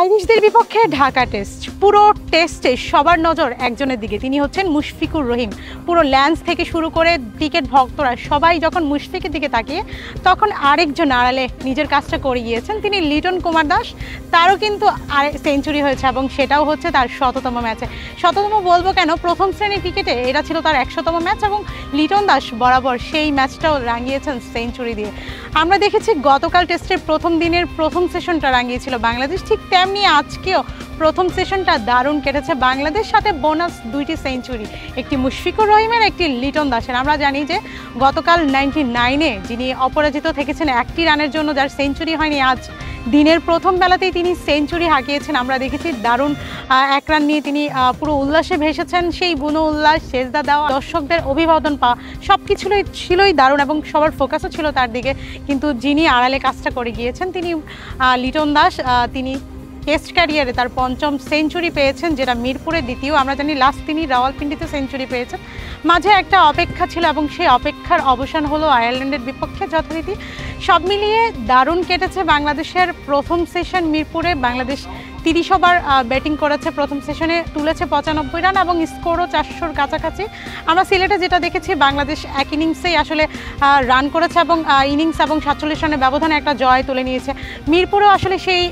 চাইনিজদের বিপক্ষে ঢাকা টেস্ট, পুরো টেস্টে সবার নজর একজনের দিকে, তিনি হচ্ছেন মুশফিকুর রহিম। পুরো ল্যান্স থেকে শুরু করে ক্রিকেট ভক্তরা সবাই যখন মুশফিকের দিকে তাকিয়ে, তখন আরেকজন আড়ালে নিজের কাজটা করে গিয়েছেন, তিনি লিটন কুমার দাস। তারও কিন্তু সেঞ্চুরি হয়েছে এবং সেটাও হচ্ছে তার 100তম ম্যাচে। 100তম বলবো কেন, প্রথম শ্রেণীর ক্রিকেটে এটা ছিল তার 100তম ম্যাচ এবং লিটন দাস বরাবর সেই ম্যাচটাও রাঙিয়েছেন সেঞ্চুরি দিয়ে। আমরা দেখেছি গতকাল টেস্টের প্রথম দিনের প্রথম সেশনটা রাঙিয়েছিল বাংলাদেশ, ঠিক তেমনি আজকেও প্রথম সেশনটা দারুণ কেটেছে বাংলাদেশ, সাথে বোনাস 2টি সেঞ্চুরি, একটি মুশফিকুর রহিমের, একটি লিটন দাসের। আমরা জানি যে গতকাল 99-এ যিনি অপরাজিত থেকেছেন 1টি রানের জন্য, যার সেঞ্চুরি হয়নি, আজ দিনের প্রথম বেলাতেই তিনি সেঞ্চুরি হাঁকিয়েছেন। আমরা দেখেছি দারুণ 1 রান নিয়ে তিনি পুরো উল্লাসে ভেসেছেন। সেই বুনো উল্লাস, সেজদা দেওয়া, দর্শকদের অভিবাদন পাওয়া, সব কিছুই ছিলই দারুণ এবং সবার ফোকাসও ছিল তার দিকে। কিন্তু যিনি আড়ালে কাজটা করে গিয়েছেন তিনি লিটন দাস। তিনি টেস্ট ক্যারিয়ারে তার 5ম সেঞ্চুরি পেয়েছেন, যেটা মিরপুরে দ্বিতীয়। আমরা জানি লাস্ট তিনি রাওয়ালপিন্ডিতে সেঞ্চুরি পেয়েছেন। মাঝে একটা অপেক্ষা ছিল এবং সেই অপেক্ষার অবসান হলো আয়ারল্যান্ডের বিপক্ষে যথারীতি। সব মিলিয়ে দারুণ কেটেছে বাংলাদেশের প্রথম সেশন মিরপুরে। বাংলাদেশ 30 ওভার ব্যাটিং করেছে, প্রথম সেশনে তুলেছে 95 রান এবং স্কোরও 400-র কাছাকাছি। আমরা সিলেটে যেটা দেখেছি, বাংলাদেশ এক ইনিংসেই আসলে রান করেছে এবং ইনিংস এবং 47 রানের ব্যবধানে একটা জয় তুলে নিয়েছে। মিরপুরেও আসলে সেই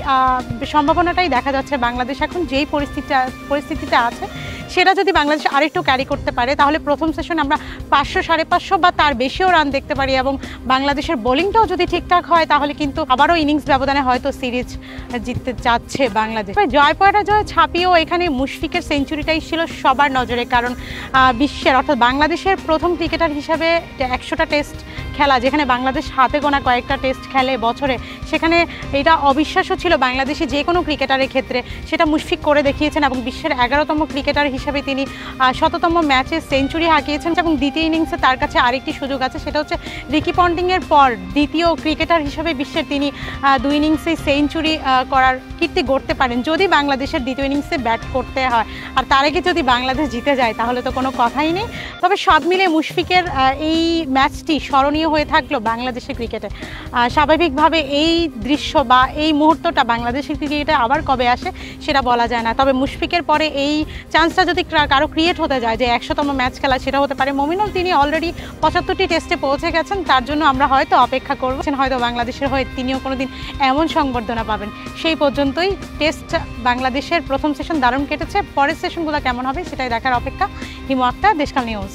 সম্ভাবনাটাই দেখা যাচ্ছে। বাংলাদেশ এখন যেই পরিস্থিতিতে আছে, সেটা যদি বাংলাদেশ আরেকটু ক্যারি করতে পারে, তাহলে প্রথম সেশনে আমরা 500, 550 বা তার বেশিও রান দেখতে পারি। এবং বাংলাদেশের বোলিংটাও যদি ঠিকঠাক হয়, তাহলে কিন্তু আবারও ইনিংস ব্যবধানে হয়তো সিরিজ জিততে যাচ্ছে বাংলাদেশ। জয় পরাজয় ছাপিয়েও এখানে মুশফিকের সেঞ্চুরিটাই ছিল সবার নজরে, কারণ বিশ্বের অর্থাৎ বাংলাদেশের প্রথম ক্রিকেটার হিসাবে 100টা টেস্ট খেলা, যেখানে বাংলাদেশ হাতে গোনা কয়েকটা টেস্ট খেলে বছরে, সেখানে এটা অবিশ্বাস্য ছিল বাংলাদেশি যে কোনো ক্রিকেটারের ক্ষেত্রে। সেটা মুশফিক করে দেখিয়েছেন এবং বিশ্বের 11তম ক্রিকেটার হিসাবে তিনি 100তম ম্যাচে সেঞ্চুরি হাঁকিয়েছেন। এবং দ্বিতীয় ইনিংসে তার কাছে আরেকটি সুযোগ আছে, সেটা হচ্ছে রিকি পন্টিংয়ের পর দ্বিতীয় ক্রিকেটার হিসাবে বিশ্বের তিনি 2 ইনিংসে সেঞ্চুরি করার কীর্তি গড়তে পারেন, যদি বাংলাদেশের দ্বিতীয় ইনিংসে ব্যাট করতে হয়। আর তার আগে যদি বাংলাদেশ জিতে যায়, তাহলে তো কোনো কথাই নেই। তবে সব মিলে মুশফিকের এই ম্যাচটি স্মরণীয় হয়ে থাকলো বাংলাদেশের ক্রিকেটে। স্বাভাবিকভাবে এই দৃশ্য বা এই মুহূর্তটা বাংলাদেশের ক্রিকেটে আবার কবে আসে সেটা বলা যায় না। তবে মুশফিকের পরে এই চান্সটা যদি কারো ক্রিয়েট হতে যায় যে 100তম ম্যাচ খেলা, সেটা হতে পারে মমিনুল। তিনি অলরেডি 75টি টেস্টে পৌঁছে গেছেন, তার জন্য আমরা হয়তো অপেক্ষা করবো, হয়তো বাংলাদেশের হয়ে তিনিও কোনোদিন এমন সংবর্ধনা পাবেন। সেই পর্যন্তই টেস্ট বাংলাদেশের প্রথম সেশন দারুণ কেটেছে, পরের সেশনগুলো কেমন হবে সেটাই দেখার অপেক্ষা। হিমু আক্তার, দেশকাল নিউজ।